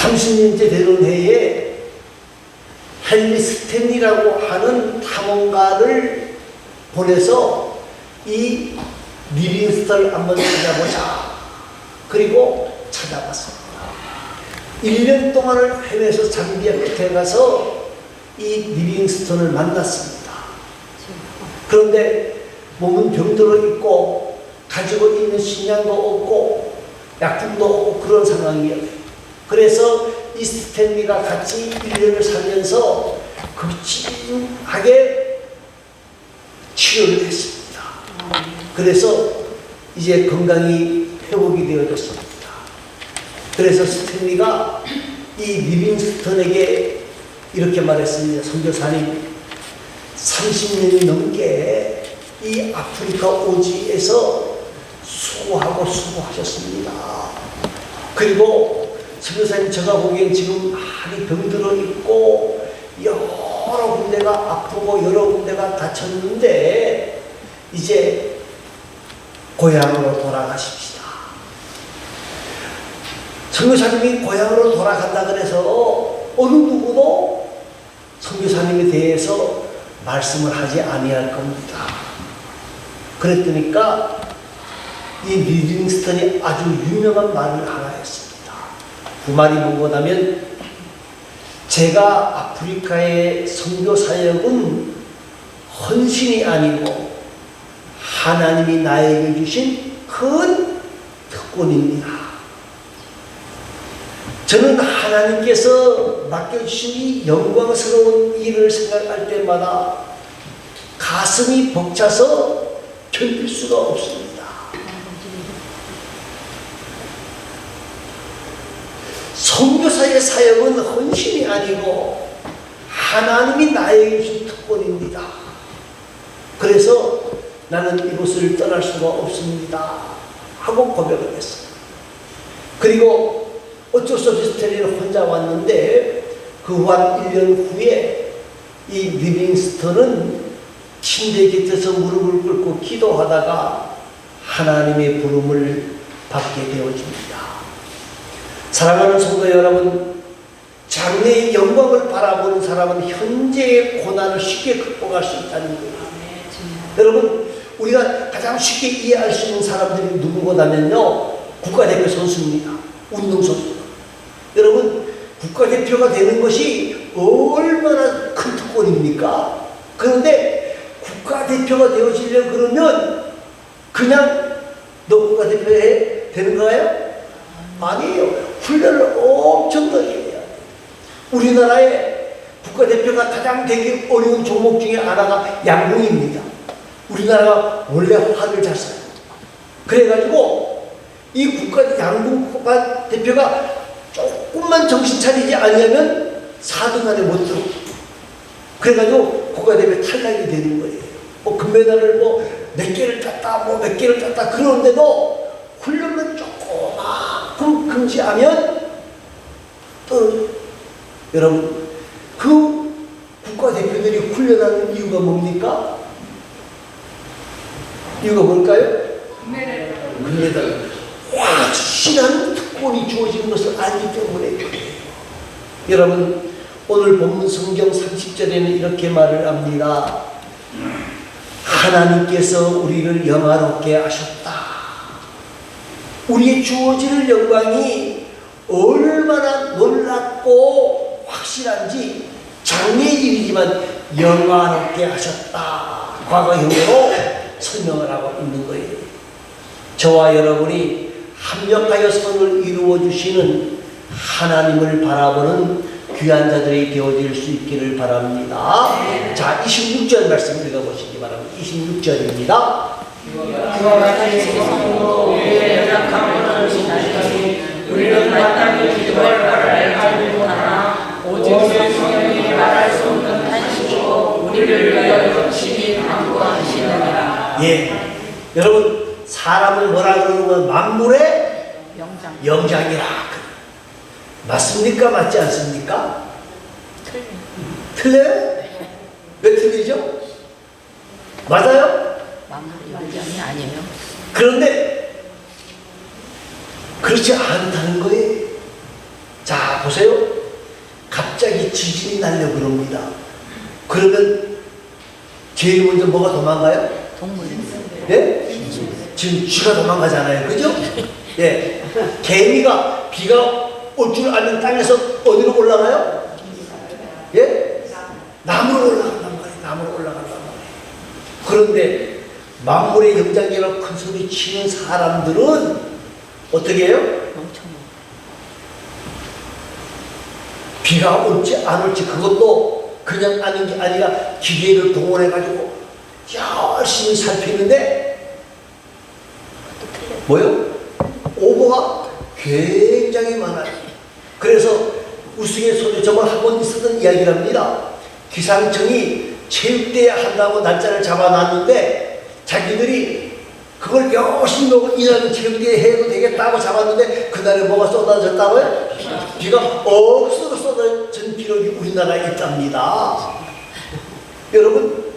30년째 되는 해에 헨리 스탠리라고 하는 탐험가를 보내서 이 리빙스턴을 한번 찾아보자. 그리고 찾아봤습니다. 1년 동안을 헤매서 잠비아 끝에 가서 이 리빙스턴을 만났습니다. 그런데 몸은 병들어 있고 가지고 있는 식량도 없고 약품도 없고 그런 상황이에요. 그래서 이 스탠리가 같이 1년을 살면서 극진하게 치료를 했습니다. 그래서 이제 건강이 회복이 되어졌습니다. 그래서 스탠리가 이 리빙스턴에게 이렇게 말했습니다. 선교사님, 30년이 넘게 이 아프리카 오지에서 수고하셨습니다. 그리고 선교사님, 제가 보기엔 지금 많이 병들어 있고 여러 군데가 아프고 여러 군데가 다쳤는데 이제 고향으로 돌아가십시다. 선교사님이 고향으로 돌아간다 그래서 어느 누구도 선교사님에 대해서 말씀을 하지 아니할 겁니다. 그랬더니까 이 리빙스턴이 아주 유명한 말을 하나 했습니다. 그 말이 뭐냐면, 제가 아프리카의 선교 사역은 헌신이 아니고 하나님이 나에게 주신 큰 특권입니다. 저는 하나님께서 맡겨주신 이 영광스러운 일을 생각할 때마다 가슴이 벅차서 견딜 수가 없습니다. 선교사의 사역은 헌신이 아니고 하나님이 나에게 주신 특권입니다. 그래서 나는 이곳을 떠날 수가 없습니다 하고 고백을 했어요. 그리고 어쩔 수 없이 스탠리는 혼자 왔는데 그 한 1년 후에 이 리빙스턴은 침대 곁에서 무릎을 꿇고 기도하다가 하나님의 부름을 받게 되어집니다. 사랑하는 성도 여러분, 장래의 영광을 바라보는 사람은 현재의 고난을 쉽게 극복할 수 있다는 거예요. 여러분, 우리가 가장 쉽게 이해할 수 있는 사람들이 누구냐면요, 국가대표 선수입니다. 운동선수. 여러분, 국가대표가 되는 것이 얼마나 큰 특권입니까? 그런데 국가대표가 되어지려고 그러면 그냥 너 국가대표 되는 거예요? 아니에요. 훈련을 엄청 더 해야 돼요. 우리나라의 국가대표가 가장 되기 어려운 종목 중에 하나가 양궁입니다. 우리나라가 원래 활을 잘 쏴요. 그래가지고 이 양궁 국가대표가 조금만 정신 차리지 않으면 4등 안에 못 들어. 그래가지고 국가대표 탈락이 되는 거예요. 뭐 금메달을 몇 개를 땄다, 몇 개를 땄다. 그런데도 훈련을 조금만 금지하면 떨어져요. 여러분, 그 국가대표들이 훈련하는 이유가 뭡니까? 이유가 뭘까요? 금메달. 확실한 특권이 주어지는 것을 알기 때문에 그래요. 여러분, 오늘 본문 성경 30절에는 이렇게 말을 합니다. 하나님께서 우리를 영화롭게 하셨다. 우리의 주어지는 영광이 얼마나 놀랍고 확실한지 장래의 일이지만 영화롭게 하셨다. 과거형으로 설명을 하고 있는 거예요. 저와 여러분이 합력하여 선을 이루어 주시는 하나님을 바라보는 귀한 자들이 되어질 수 있기를 바랍니다. 자, 26절 말씀 읽어보시기 바랍니다. 26절입니다. 그와 같이 성도 우리의 연약함을 지나시니 우리는 마땅히 기도할 바를 알고 하나 오직 성령이 말할 수 없는 탄식으로 우리를 위하여 심히 간구하시느니라. 예, 여러분, 사람을 뭐라 그러는 건 만물의 영장이라. 맞습니까? 맞지 않습니까? 틀려요? 왜 틀리죠? 맞아요? 만물의 영장이 아니에요. 그런데 그렇지 않다는 거예요. 자, 보세요. 갑자기 지진이 나려 그럽니다. 그러면 제일 먼저 뭐가 도망가요? 동물. 예? 지금 쥐가 도망가잖아요. 그죠? 예. 개미가 비가 올 줄 알면 땅에서 어디로 올라가요? 예? 나무로 올라간단 말이에요. 나무로 올라간단 말이에요. 그런데 만물의 영장이라고 큰 소리 치는 사람들은 어떻게 해요? 멍청해. 비가 올지 안 올지 그것도 그냥 아는 게 아니라 기계를 동원해가지고 열심히 살피는데 뭐요? 오보가 굉장히 많아요. 그래서 우스갯소리 정말 한 번 있었던 이야기랍니다. 기상청이 체육대회 한다고 날짜를 잡아놨는데 자기들이 그걸 열심히 먹고 일하는 체육대회 해도 되겠다고 잡았는데 그날에 뭐가 쏟아졌다고요? 비가 억수로 쏟아진 기록이 우리나라에 있답니다. 여러분,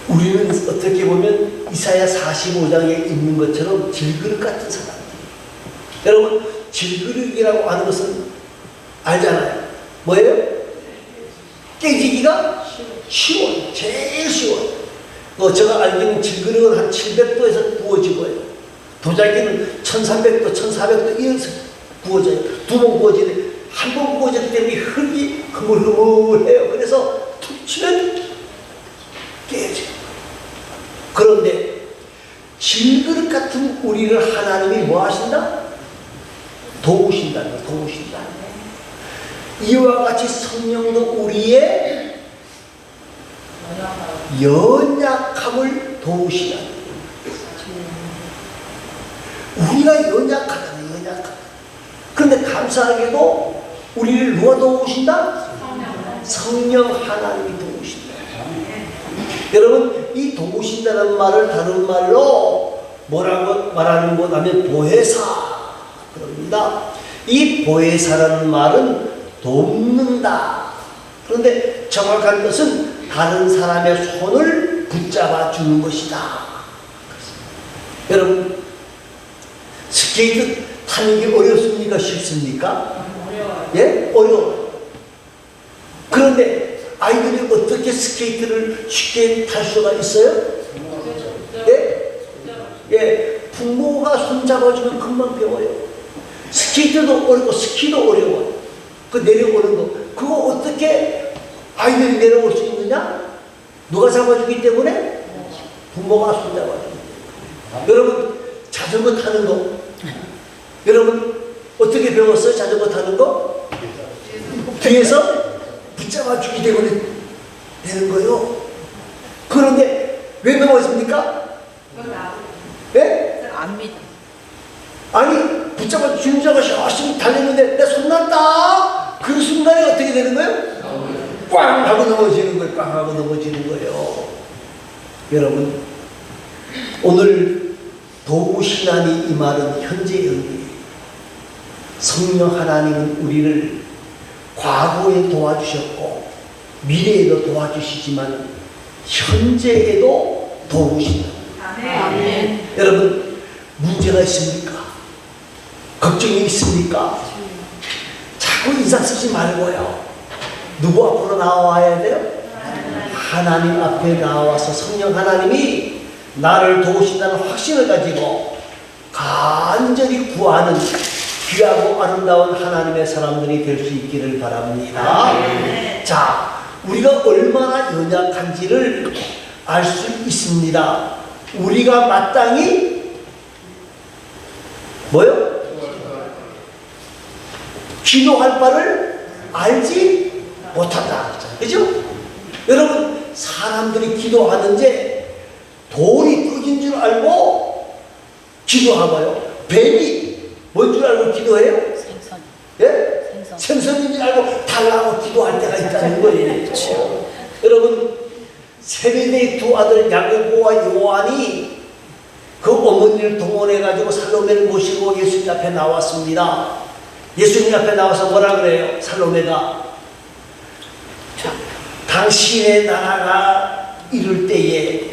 우리는 어떻게 보면 이사야 45장에 있는 것처럼 질그릇 같은 사람들. 여러분, 질그릇이라고 하는 것은 알잖아요. 뭐예요? 깨지기가 쉬워요. 제일 쉬워요. 제가 알기로는 질그릇은 한 700도에서 구워지고요. 도자기는 1300도, 1400도 이어서 구워져요. 두 번 구워지는데 한 번 구워졌기 때문에 흙이 흐물흐물해요. 그래서 툭 치면 깨져요. 그런데 질그릇 같은 우리를 하나님이 뭐 하신다? 도우신다는 거예요. 도우신다. 이와 같이 성령도 우리의 연약함을 도우시다. 우리가 연약하잖아요. 연약하다. 그런데 감사하게도 우리를 누가 도우신다? 성령 하나님이 도우신다. 여러분, 이 도우신다는 말을 다른 말로 뭐라고 말하는 것 하면 보혜사 그럽니다. 이 보혜사라는 말은 돕는다. 그런데 정확한 것은 다른 사람의 손을 붙잡아 주는 것이다. 여러분, 스케이트 타는 게 어렵습니까? 쉽습니까? 어려워요. 예? 어려워요. 그런데 아이들이 어떻게 스케이트를 쉽게 탈 수가 있어요? 예? 예, 부모가 손잡아주면 금방 배워요. 스케이트도 어렵고 스키도 어려워요. 그 내려오는 거. 그거 어떻게 아이들이 내려올 수 있느냐? 누가 잡아주기 때문에? 부모가 손잡아주기 때문에. 여러분, 자전거 타는 거. 여러분, 어떻게 배웠어요? 자전거 타는 거? 뒤에서 붙잡아주기 때문에 되는 거예요. 그런데 왜 넘어졌습니까? 예? 안 믿어. 아니, 붙잡아 주는 자가 열심히 달렸는데 내 손 났다. 그 순간에 어떻게 되는 거예요? 꽝 하고 넘어지는 거예요. 꽝 하고 넘어지는 거예요. 여러분, 오늘 도우시나니 이 말은 현재 의미예요. 성령 하나님은 우리를 과거에 도와주셨고 미래에도 도와주시지만 현재에도 도우신다. 아멘. 여러분, 문제가 있습니까? 걱정이 있습니까? 자꾸 인상 쓰지 말고요. 누구 앞으로 나와야 돼요? 하나님 앞에 나와서 성령 하나님이 나를 도우신다는 확신을 가지고 간절히 구하는 귀하고 아름다운 하나님의 사람들이 될 수 있기를 바랍니다. 자, 우리가 얼마나 연약한지를 알 수 있습니다. 우리가 마땅히 뭐요? 기도할 바를 알지 못한다. 그죠? 여러분, 사람들이 기도하는데 돌이 떡인 줄 알고 기도하고요. 뱀이 뭔 줄 알고 기도해요? 생선. 예? 생선인 줄 알고 달라고 기도할 때가 있다는 거예요. 그렇죠. 여러분, 세베대의 두 아들 야고보와 요한이 그 어머니를 동원해가지고 살로메를 모시고 예수님 앞에 나왔습니다. 예수님 앞에 나와서 뭐라 그래요? 살로메가 당신의 나라가 이룰 때에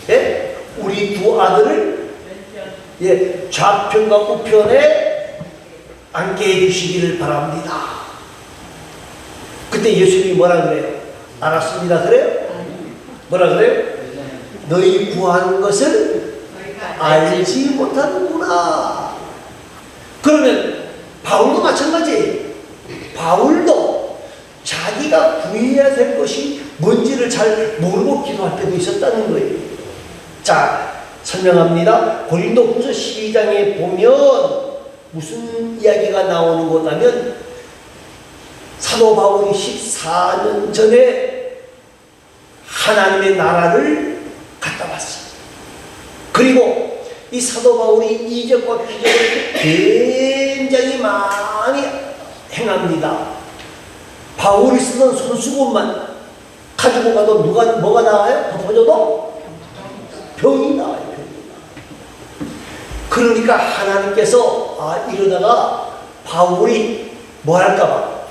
예? 우리 두 아들을 예, 좌편과 우편에 앉게 해주시기를 바랍니다. 그때 예수님이 뭐라 그래요? 알았습니다 그래요? 뭐라 그래요? 너희 구한 것을 알지 못하는구나. 그러면 바울도 마찬가지. 바울도 자기가 구해야 될 것이 뭔지를 잘 모르고 기도할 때도 있었다는 거예요. 자, 설명합니다. 고린도후서 12장에 보면 무슨 이야기가 나오는 거냐면 사도 바울이 14년 전에 하나님의 나라를 갔다 왔어요. 그리고 이 사도 바울이 이적과 기적을 굉장히 많이 행합니다. 바울이 쓰던 손수건만 가지고 가도 뭐가 나와요? 덮어줘도 병이 나와요. 그러니까 하나님께서 이러다가 바울이 뭐 할까봐,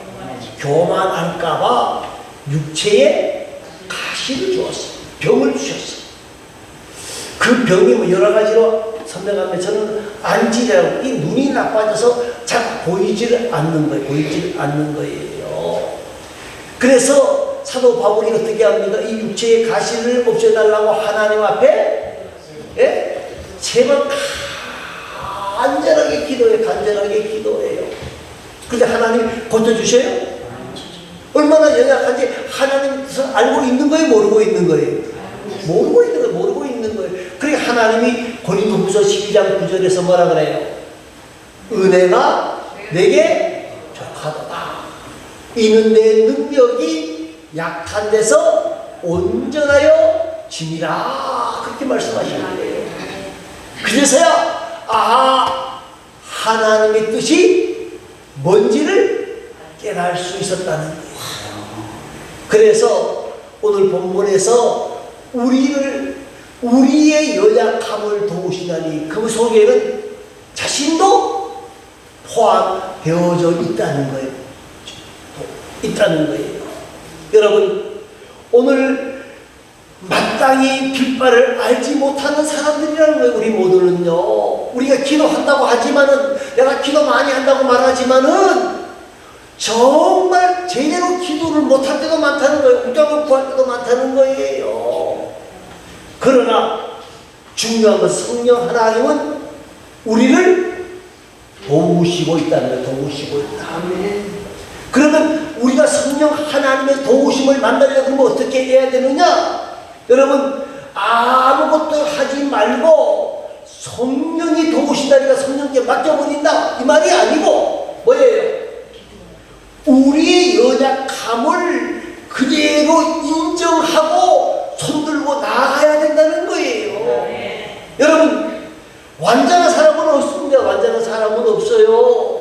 교만할까봐 육체에 가시를 주었어요. 병을 주셨어요. 그 병이 뭐 여러 가지로 설명하면 저는 안지라고, 이 눈이 나빠져서 잘 보이질 않는 거예요. 보이질 않는 거예요. 그래서 사도 바울이 어떻게 합니까? 이 육체의 가시를 없애달라고 하나님 앞에 제발 간절하게 기도해요. 간절하게 기도해요. 근데 하나님 고쳐주셔요? 얼마나 연약한지 하나님 뜻을 알고 있는 거예요? 모르고 있는 거예요? 모르고 있는 거예요. 모르고 있는 거예요. 그러니까 하나님이 고린도후서 12장 9절에서 뭐라 그래요? 은혜가 내게 족하도다. 이는 내 능력이 약한 데서 온전하여 짐이라. 그렇게 말씀하시는 거예요. 그래서야 하나님의 뜻이 뭔지를 깨달을 수 있었다는 거예요. 그래서 오늘 본문에서 우리의 연약함을 도우시다니 그 속에는 자신도 포함되어져 있다는 거예요. 여러분, 오늘 마땅히 깃발을 알지 못하는 사람들이라는 거예요. 우리 모두는요. 우리가 기도한다고 하지만은, 내가 기도 많이 한다고 말하지만은 정말 제대로 기도를 못할 때도 많다는 거예요. 우장을 구할 때도 많다는 거예요. 그러나 중요한 건 성령 하나님은 우리를 도우시고 있다는 거예요. 도우시고 있다. 그러면 우리가 성령 하나님의 도우심을 만나려고 하면 어떻게 해야 되느냐? 여러분, 아무것도 하지 말고 성령이 도우신다니까 성령께 맡겨버린다 이 말이 아니고 뭐예요? 우리의 연약함을 그대로 인정하고 손들고 나아가야 된다는 거예요. 여러분, 완전한 사람은 없습니다. 완전한 사람은 없어요.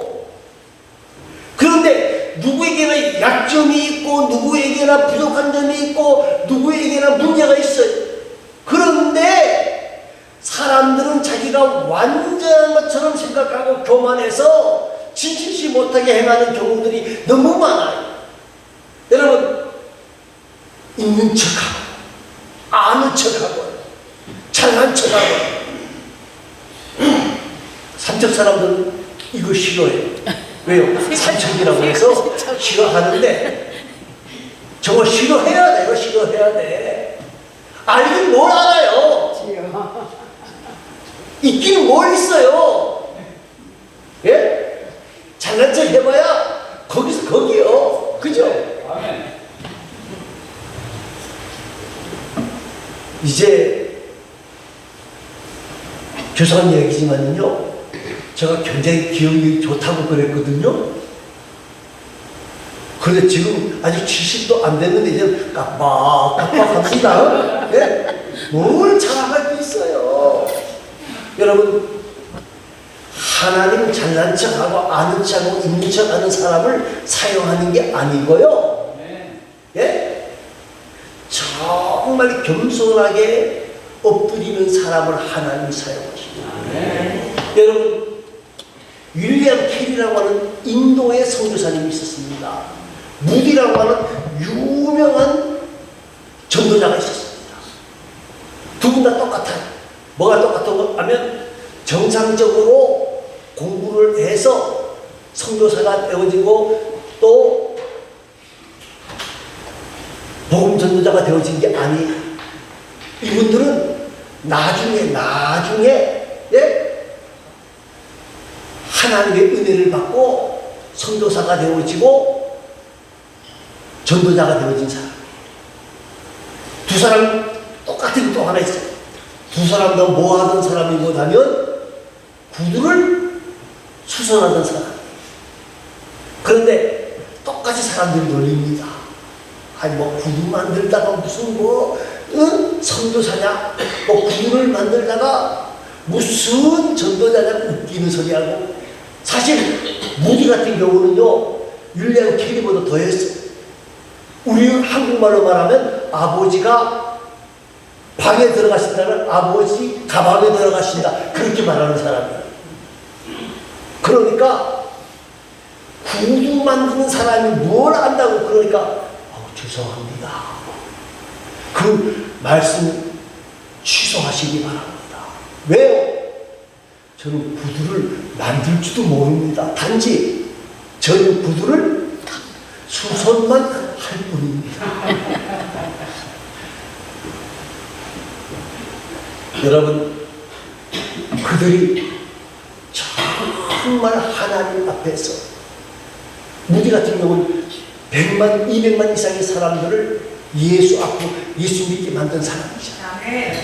그런데 누구에게나 약점이 있고 누구에게나 부족한 점이 있고 누구에게나 문제가 있어요. 그런데 사람들은 자기가 완전한 것처럼 생각하고 교만해서 지치지 못하게 행하는 경우들이 너무 많아요. 여러분, 있는 척하고 아는 척하고 잘난 척하고 삼척 사람들은 이거 싫어해요. 왜요? 삼척이라고 해서 싫어하는데 저거 싫어해야 돼요. 싫어해야 돼. 알긴 뭘 알아요. 있기는 뭘 있어요. 예? 잘난 척 해봐야 거기서 거기요. 그죠? 이제 죄송한 얘기지만요, 제가 굉장히 기억이 좋다고 그랬거든요. 그런데 지금 아직 70도 안 됐는데 이제 깜빡깜빡합니다. 예? 뭘 자랑할 게 있어요. 여러분, 하나님은 잘난 척하고 아는 척하고 있는 척하는 사람을 사용하는 게 아니고요. 예? 정말 겸손하게 엎드리는 사람을 하나님이 사용하십니다. 여러분, 윌리엄 캐리라고 하는 인도의 선교사님이 있었습니다. 무디라고 하는 유명한 전도자가 있었습니다. 두 분 다 똑같아요. 뭐가 똑같다고 하면 정상적으로 공부를 해서 선교사가 되어지고 또 복음 전도자가 되어진 게 아니에요. 이분들은 나중에 예? 하나님의 은혜를 받고 선교사가 되어지고 전도자가 되어진 사람. 두 사람 똑같은 게 또 하나 있어요. 두 사람 다 뭐 하던 사람이 뭐냐면 구두를 수선하던 사람. 그런데 똑같이 사람들이 놀립니다. 아니 뭐 구두 만들다가 무슨 선교사냐, 뭐 구두를 만들다가 무슨 전도자냐 웃기는 소리하고. 사실 무디 같은 경우는요 율리하고 캐리보다 더했어요. 우리 한국말로 말하면 아버지가 방에 들어가신다는 아버지 가방에 들어가신다 그렇게 말하는 사람이에요. 그러니까 구두 만드는 사람이 뭘 안다고 그러니까 죄송합니다. 그 말씀 취소하시기 바랍니다. 왜요? 저는 구두를 만들 줄도 모릅니다. 단지 저는 구두를 수선만 할 뿐입니다. 여러분, 그들이 정말 하나님 앞에서 무디 같은 경우는 100만, 200만 이상의 사람들을 예수 앞으로 예수 믿게 만든 사람이죠.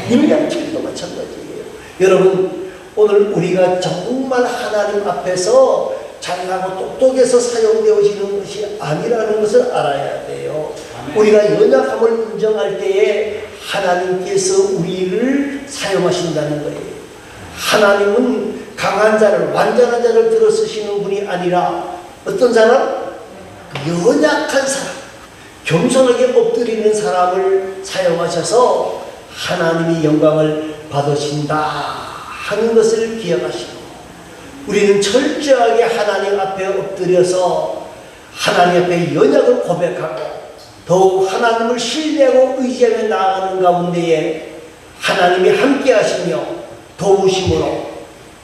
율리안 캐리도 마찬가지예요. 여러분, 오늘 우리가 정말 하나님 앞에서 잘나고 똑똑해서 사용되어지는 것이 아니라는 것을 알아야 돼요. 우리가 연약함을 인정할 때에 하나님께서 우리를 사용하신다는 거예요. 하나님은 강한 자를, 완전한 자를 들어 쓰시는 분이 아니라 어떤 사람? 연약한 사람, 겸손하게 엎드리는 사람을 사용하셔서 하나님이 영광을 받으신다 하는 것을 기억하시고, 우리는 철저하게 하나님 앞에 엎드려서 하나님 앞에 연약을 고백하고 더욱 하나님을 신뢰하고 의지하며 나아가는 가운데에 하나님이 함께 하시며 도우심으로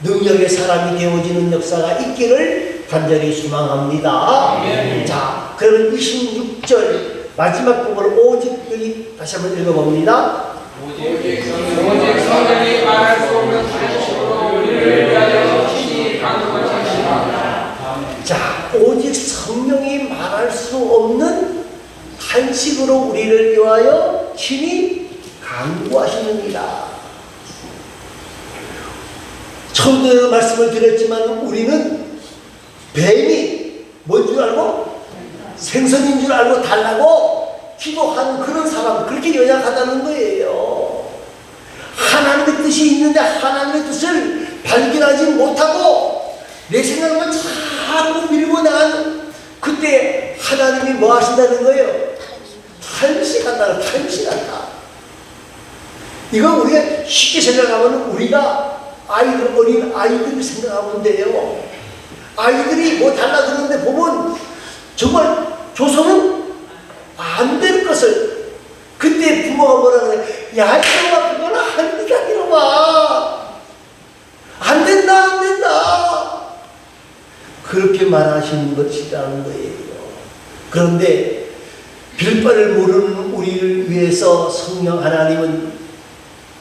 능력의 사람이 되어지는 역사가 있기를 간절히 소망합니다. 자, 그러면 26절 마지막 부분을 오직 여기 다시 한번 읽어봅니다. 오직 성령이 말할 수 없는 탄식으로 우리를 위하여 친히 간구하시니라. 자, 오직 성령이 말할 수 없는 탄식으로 우리를 위하여 친히 간구하시느니라. 처음에 말씀을 드렸지만 우리는 뱀이 뭔 줄 알고? 생선인 줄 알고 달라고 기도하는 그런 사람, 그렇게 연약하다는 거예요. 하나님의 뜻이 있는데 하나님의 뜻을 발견하지 못하고 내 생각만 자꾸 밀고 나가는, 그때 하나님이 뭐 하신다는 거예요? 탄식한다. 이거 우리가 쉽게 생각하면 우리가 어린 아이들을 생각하면 돼요. 아이들이 뭐 달라드는데 보면 정말 조선은 안 될 것을, 그때 부모가 뭐라 그래? 야, 이놈아, 그거는 안 된다, 이놈아. 안 된다. 그렇게 말하시는 것이라는 거예요. 그런데 빌바를 모르는 우리를 위해서 성령 하나님은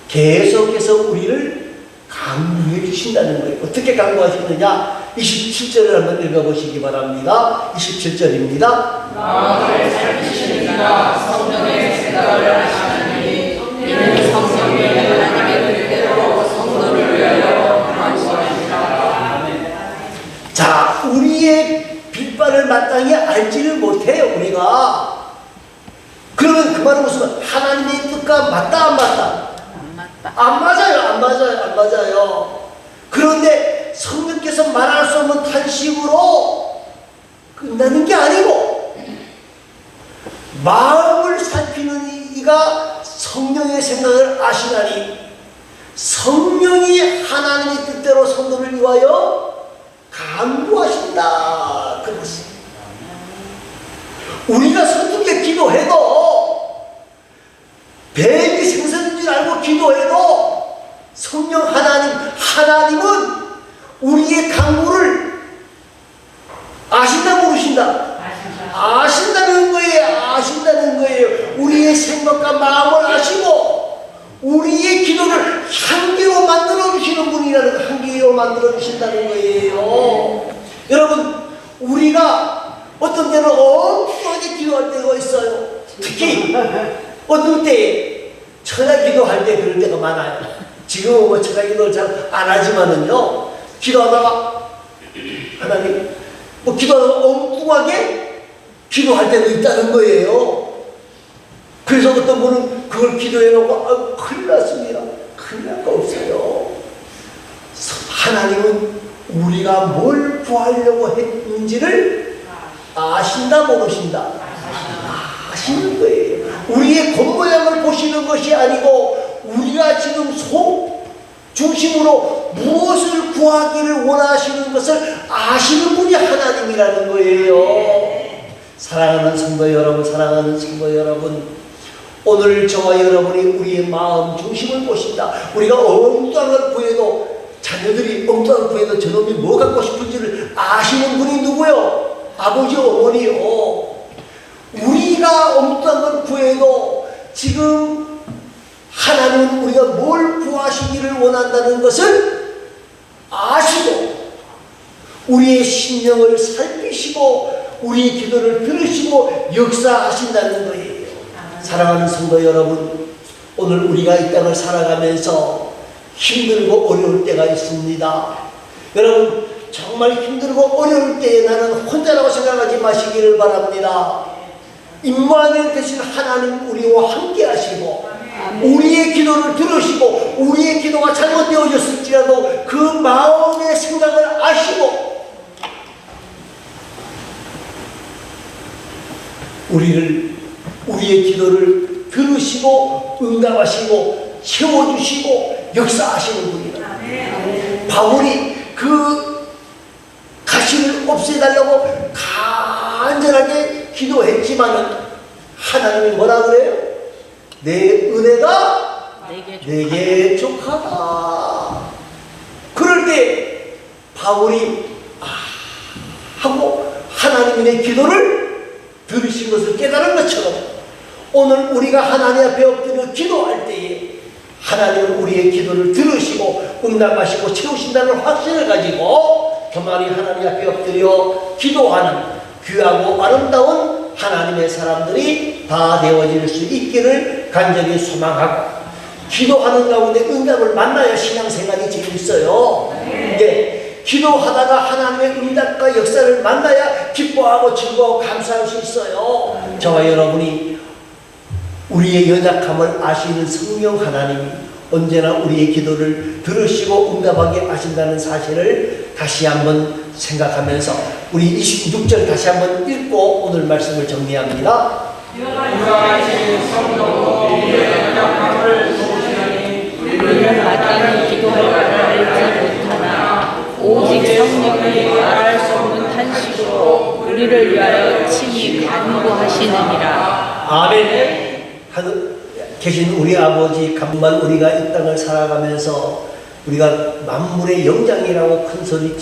계속해서 우리를 강구해 주신다는 거예요. 어떻게 강구하시느냐? 27절을 한번 읽어보시기 바랍니다. 27절입니다. 마음을 살피시니가 성령의 생각을 하시나니 이는 성령이 하나님의 뜻대로 성도를 위하여 간구하시니라. 자, 우리의 빌바를 마땅히 알지를 못해요, 우리가. 그러면 그 말은 무슨, 하나님의 뜻과 맞다, 안 맞다? 안 맞아요. 그런데 성령께서 말할 수 없는 탄식으로 끝나는 게 아니고, 마음을 살피는 이가 성령의 생각을 아시나니 성령이 하나님의 뜻대로 성도를 위하여 간구하신다. 그것이 우리가 서툴게 기도해도, 뱀이 생선인 줄 알고 기도해도 성령 하나님은 우리의 간구를 모르신다. 아신다는 거예요. 아신다는 거예요. 우리의 생각과 마음을 아시고 우리의 기도를 향기로 만들어 주시는 분이라는 거, 향기로 만들어 주신다는 거예요. 여러분, 우리가 어떤 때는 엉뚱하게 기도할 때가 있어요. 특히 어떤 때 천하 기도할 때 그럴 때가 많아요. 지금은 뭐 천하 기도를 잘 안 하지만은요, 기도하다가 하나님 뭐 기도하다가 엉뚱하게 기도할 때도 있다는 거예요. 그래서 어떤 분은 그걸 기도해놓고 큰일 났습니다. 큰일 날 거 없어요. 하나님은 우리가 뭘 구하려고 했는지를 아신다 모르신다? 아시는 거예요. 우리의 겉모양을 보시는 것이 아니고 우리가 지금 속 중심으로 무엇을 구하기를 원하시는 것을 아시는 분이 하나님이라는 거예요. 사랑하는 성도 여러분, 사랑하는 성도 여러분, 오늘 저와 여러분이 우리의 마음 중심을 보신다. 우리가 엉뚱한 걸 구해도, 자녀들이 엉뚱한 걸 구해도 저놈이 뭐 갖고 싶은지를 아시는 분이 누구요? 아버지, 어머니요. 우리가 엉뚱한 걸 구해도 지금 하나님은 우리가 뭘 구하시기를 원한다는 것을 아시고 우리의 심령을 살피시고 우리의 기도를 들으시고 역사하신다는 거예요. 사랑하는 성도 여러분, 오늘 우리가 이 땅을 살아가면서 힘들고 어려울 때가 있습니다. 여러분, 정말 힘들고 어려울 때에 나는 혼자라고 생각하지 마시기를 바랍니다. 임마누엘 대신 하나님 우리와 함께 하시고 우리의 기도를 들으시고 우리의 기도가 잘못되어졌을지라도 그 마음의 생각을 아시고 우리의 기도를 들으시고 응답하시고 채워주시고 역사하시는 분이다. 바울이 그 가시를 없애달라고 간절하게 기도했지만은 하나님이 뭐라 그래요? 내 은혜가 내게 족하다. 그럴 때 바울이 하고 하나님이 내 기도를 들으신 것을 깨달은 것처럼 오늘 우리가 하나님 앞에 엎드려 기도할 때에 하나님은 우리의 기도를 들으시고 응답하시고 채우신다는 확신을 가지고 그만이 하나님 앞에 엎드려 기도하는 귀하고 아름다운 하나님의 사람들이 다 되어질 수 있기를 간절히 소망하고, 기도하는 가운데 응답을 만나야 신앙생활이 재밌어요. 기도하다가 하나님의 응답과 역사를 만나야 기뻐하고 즐거워 감사할 수 있어요. 저와 여러분이 우리의 연약함을 아시는 성령 하나님이 언제나 우리의 기도를 들으시고 응답하게 하신다는 사실을 다시 한번 생각하면서 우리 26절 다시 한번 읽고 오늘 말씀을 정리합니다. 우리는 마땅히 기도할 줄 알지 못하나 오직 성령이 말할 수 없는 탄식으로 우리를 위하여 친히 간구하시느니라. 아멘. 계신 우리 아버지, 간만 우리가 이 땅을 살아가면서 우리가 만물의 영장이라고 큰 소리